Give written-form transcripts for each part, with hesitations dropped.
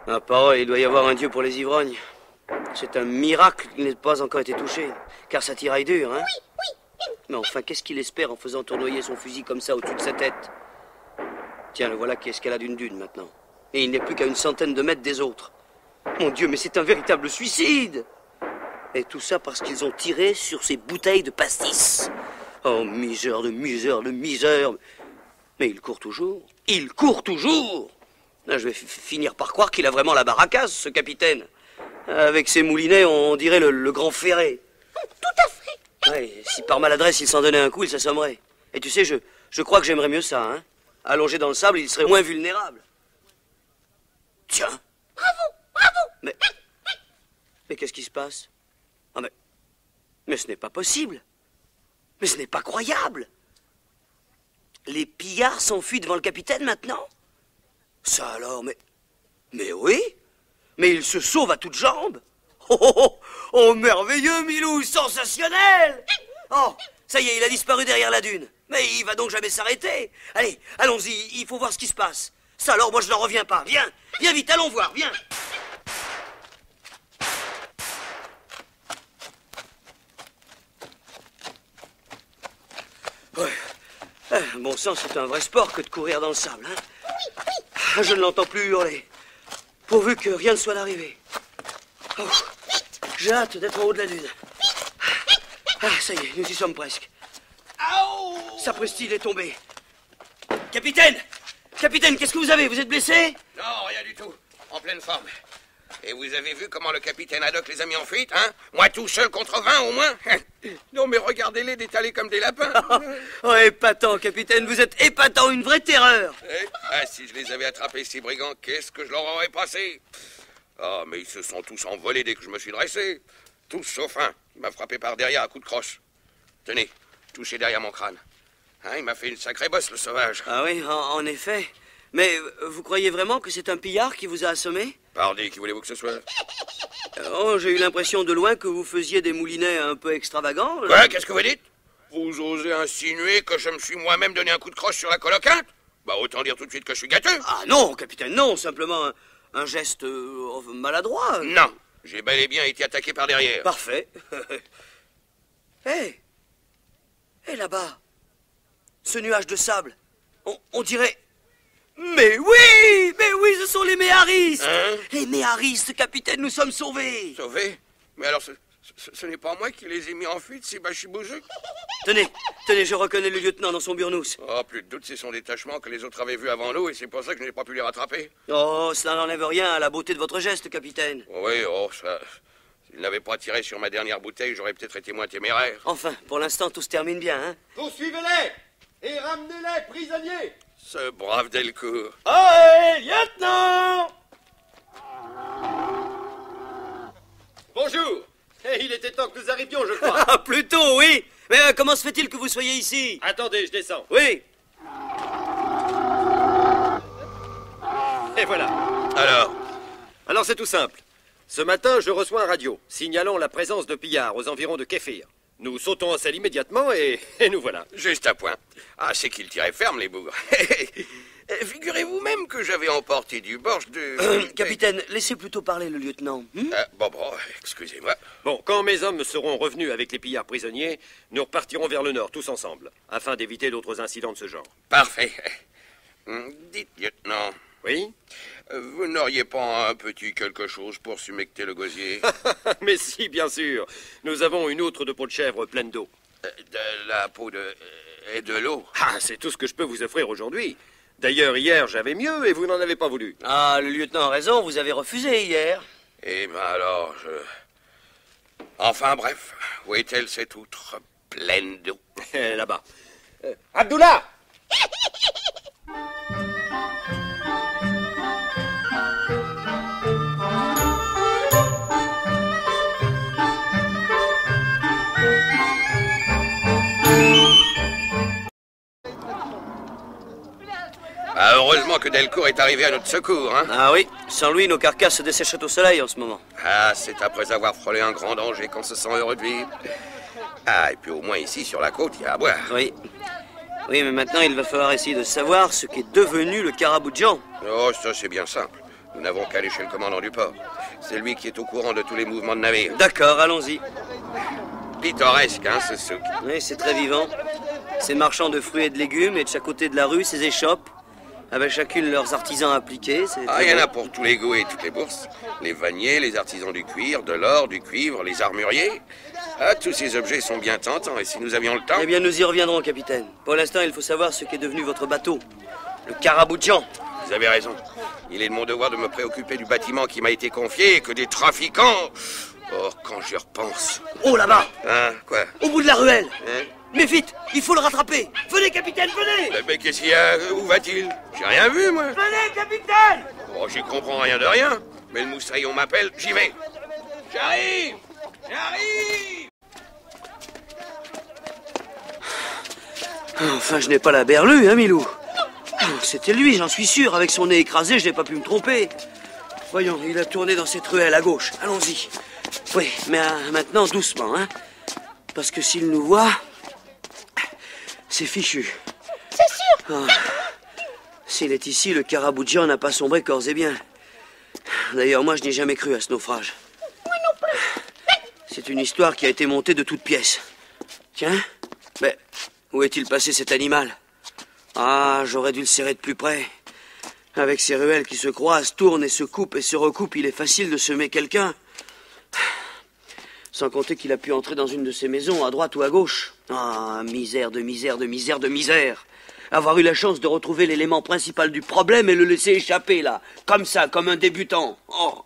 Ah, parole, il doit y avoir un dieu pour les ivrognes. C'est un miracle qu'il n'ait pas encore été touché, car sa tiraille dure, hein? Mais enfin, qu'est-ce qu'il espère en faisant tournoyer son fusil comme ça au-dessus de sa tête? Tiens, le voilà qui escalade une dune maintenant. Et il n'est plus qu'à une centaine de mètres des autres. Mon Dieu, mais c'est un véritable suicide! Et tout ça parce qu'ils ont tiré sur ces bouteilles de pastis. Oh, misère de misère de misère! Mais il court toujours. Il court toujours! Là, je vais finir par croire qu'il a vraiment la baracasse, ce capitaine. Avec ses moulinets, on dirait le grand ferré. Tout à fait. Ouais, si par maladresse il s'en donnait un coup, il s'assommerait. Et tu sais, je crois que j'aimerais mieux ça, hein. Allongé dans le sable, il serait moins vulnérable. Tiens. Bravo, bravo. Mais qu'est-ce qui se passe? Ah, mais ce n'est pas possible. Mais ce n'est pas croyable. Les pillards s'enfuient devant le capitaine maintenant? Ça alors, mais oui. Mais il se sauve à toutes jambes. Oh, oh, oh, oh, merveilleux, Milou, sensationnel. Oh, ça y est, il a disparu derrière la dune. Mais il va donc jamais s'arrêter. Allez, allons-y, il faut voir ce qui se passe. Ça alors, moi je n'en reviens pas. Viens, viens vite, allons voir, viens. Ouais. Bon sang, c'est un vrai sport que de courir dans le sable, hein. Oui, oui. Je ne l'entends plus hurler. Pourvu que rien ne soit arrivé. Oh, j'ai hâte d'être en haut de la dune. Ah, ça y est, nous y sommes presque. Sapristi, il est tombé. Capitaine! Capitaine, qu'est-ce que vous avez? Vous êtes blessé? Non, rien du tout. En pleine forme. Et vous avez vu comment le capitaine Haddock les a mis en fuite, hein? Moi tout seul contre 20 au moins? Non mais regardez-les détalés comme des lapins. Oh, épatant, capitaine, vous êtes épatant, une vraie terreur. Si je les avais attrapés, ces brigands, qu'est-ce que je leur aurais passé? Ah, mais ils se sont tous envolés dès que je me suis dressé. Tous sauf un. Il m'a frappé par derrière à coups de crosse. Tenez, touché derrière mon crâne. Hein, il m'a fait une sacrée bosse, le sauvage. Ah oui, en effet. Mais vous croyez vraiment que c'est un pillard qui vous a assommé? Pardon, qui voulez-vous que ce soit? Oh, j'ai eu l'impression de loin que vous faisiez des moulinets un peu extravagants. Quoi? Qu'est-ce que vous dites? Vous osez insinuer que je me suis moi-même donné un coup de crosse sur la colocante? Bah, autant dire tout de suite que je suis gâteux. Ah non, capitaine, non, simplement un geste maladroit. Non, j'ai bel et bien été attaqué par derrière. Parfait. Hé! Hé, là-bas, ce nuage de sable, on dirait... Mais oui, ce sont les méharistes. Hein? Les méharistes, capitaine, nous sommes sauvés. Sauvés? Mais alors, ce n'est pas moi qui les ai mis en fuite, ces bachibouzeux? Tenez, je reconnais le lieutenant dans son burnous. Oh, plus de doute, c'est son détachement que les autres avaient vu avant nous, et c'est pour ça que je n'ai pas pu les rattraper. Oh, cela n'enlève rien à la beauté de votre geste, capitaine. Oui, ça... S'il n'avait pas tiré sur ma dernière bouteille, j'aurais peut-être été moins téméraire. Enfin, pour l'instant, tout se termine bien, hein. Poursuivez-les et ramenez-les prisonniers. Ce brave Delcourt. Allez, lieutenant! Bonjour. Il était temps que nous arrivions, je crois. Ah, plutôt, oui. Mais comment se fait-il que vous soyez ici? Attendez, je descends. Oui. Et voilà. Alors c'est tout simple. Ce matin, je reçois un radio, signalant la présence de pillards aux environs de Kéfir. Nous sautons en selle immédiatement et nous voilà. Juste à point. Ah, c'est qu'ils tiraient ferme, les bougres. Figurez-vous même que j'avais emporté du borge de... Capitaine, laissez plutôt parler le lieutenant. Bon, excusez-moi. Bon, quand mes hommes seront revenus avec les pillards prisonniers, nous repartirons vers le nord, tous ensemble, afin d'éviter d'autres incidents de ce genre. Parfait. Dites, lieutenant. Oui? Vous n'auriez pas un petit quelque chose pour sumecter le gosier? Mais si, bien sûr. Nous avons une outre de peau de chèvre pleine d'eau. De la peau de... et de l'eau? Ah, c'est tout ce que je peux vous offrir aujourd'hui. D'ailleurs, hier, j'avais mieux et vous n'en avez pas voulu. Ah, le lieutenant a raison, vous avez refusé hier. Eh ben alors, Enfin, bref, où est-elle cette outre pleine d'eau? Là-bas. Abdullah! Ah, heureusement que Delcourt est arrivé à notre secours, hein? Ah oui, sans lui, nos carcasses se dessécheraient au soleil en ce moment. Ah, c'est après avoir frôlé un grand danger qu'on se sent heureux de vivre. Ah, et puis au moins ici, sur la côte, il y a à boire. Oui. Oui, mais maintenant, il va falloir essayer de savoir ce qu'est devenu le Caraboujan. Oh, ça, c'est bien simple. Nous n'avons qu'à aller chez le commandant du port. C'est lui qui est au courant de tous les mouvements de navires. D'accord, allons-y. Pittoresque, hein, ce souk. Oui, c'est très vivant. Ces marchands de fruits et de légumes, et de chaque côté de la rue, ces échoppes, avec chacune leurs artisans impliqués. Ah, il y en a pour tous les goûts et toutes les bourses. Les vanniers, les artisans du cuir, de l'or, du cuivre, les armuriers. Ah, tous ces objets sont bien tentants, et si nous avions le temps... Eh bien, nous y reviendrons, capitaine. Pour l'instant, il faut savoir ce qu'est devenu votre bateau. Le Karaboudjan. Vous avez raison. Il est de mon devoir de me préoccuper du bâtiment qui m'a été confié et que des trafiquants... Oh, quand j'y repense... Oh, là-bas! Hein, quoi? Au bout de la ruelle! Hein? Mais vite, il faut le rattraper! Venez, capitaine, venez! Mais qu'est-ce qu'il y a? Où va-t-il? J'ai rien vu, moi. Venez, capitaine! Oh, j'y comprends rien de rien. Mais le moussaillon m'appelle, j'y vais. J'arrive! J'arrive! Enfin, je n'ai pas la berlue, hein, Milou? C'était lui, j'en suis sûr. Avec son nez écrasé, je n'ai pas pu me tromper. Voyons, il a tourné dans cette ruelle à gauche. Allons-y. Oui, mais maintenant, doucement, hein. Parce que s'il nous voit, c'est fichu. C'est sûr. S'il est ici, le Karaboudjan n'a pas sombré corps et bien. D'ailleurs, moi, je n'ai jamais cru à ce naufrage. Moi non plus. C'est une histoire qui a été montée de toutes pièces. Tiens, mais où est-il passé cet animal? Ah, j'aurais dû le serrer de plus près. Avec ces ruelles qui se croisent, tournent et se coupent et se recoupent, il est facile de semer quelqu'un. Sans compter qu'il a pu entrer dans une de ces maisons, à droite ou à gauche. Ah, misère de misère de misère de misère. Avoir eu la chance de retrouver l'élément principal du problème et le laisser échapper, là. Comme ça, comme un débutant. Oh,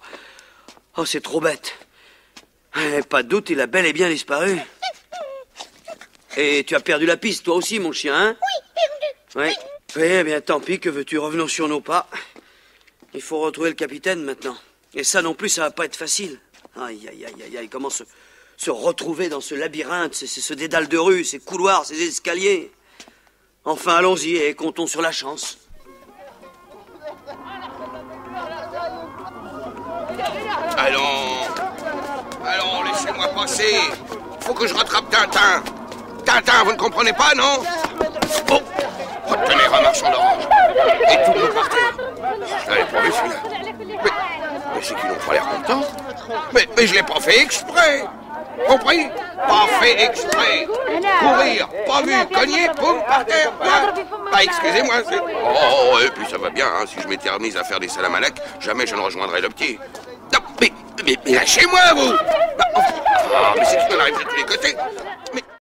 c'est trop bête. Pas de doute, il a bel et bien disparu. Et tu as perdu la piste, toi aussi, mon chien, hein? Oui, perdu. Oui. Oui, eh bien, tant pis, que veux-tu, revenons sur nos pas. Il faut retrouver le capitaine, maintenant. Et ça non plus, ça va pas être facile. Aïe, aïe, aïe, aïe, aïe, comment se retrouver dans ce labyrinthe, ce dédale de rue, ces couloirs, ces escaliers. Enfin, allons-y et comptons sur la chance. Allons, laissez-moi passer. Faut que je rattrape Tintin. Tintin, vous ne comprenez pas, non? Oh, retenez un marchand d'orange. Et tout le monde par terre. Je l'avais pas vu, celui-là. Mais c'est qu'ils n'ont pas l'air contents. Mais je l'ai pas fait exprès. Compris? Pas fait exprès. Courir, pas vu, cogner, boum, par terre. Ah, excusez-moi. Oh, et puis ça va bien, hein. Si je m'étais remise à faire des salamalek, jamais je ne rejoindrais le petit. Non, mais lâchez-moi, vous. Ah, mais c'est qu'il en arrive de tous les côtés. Mais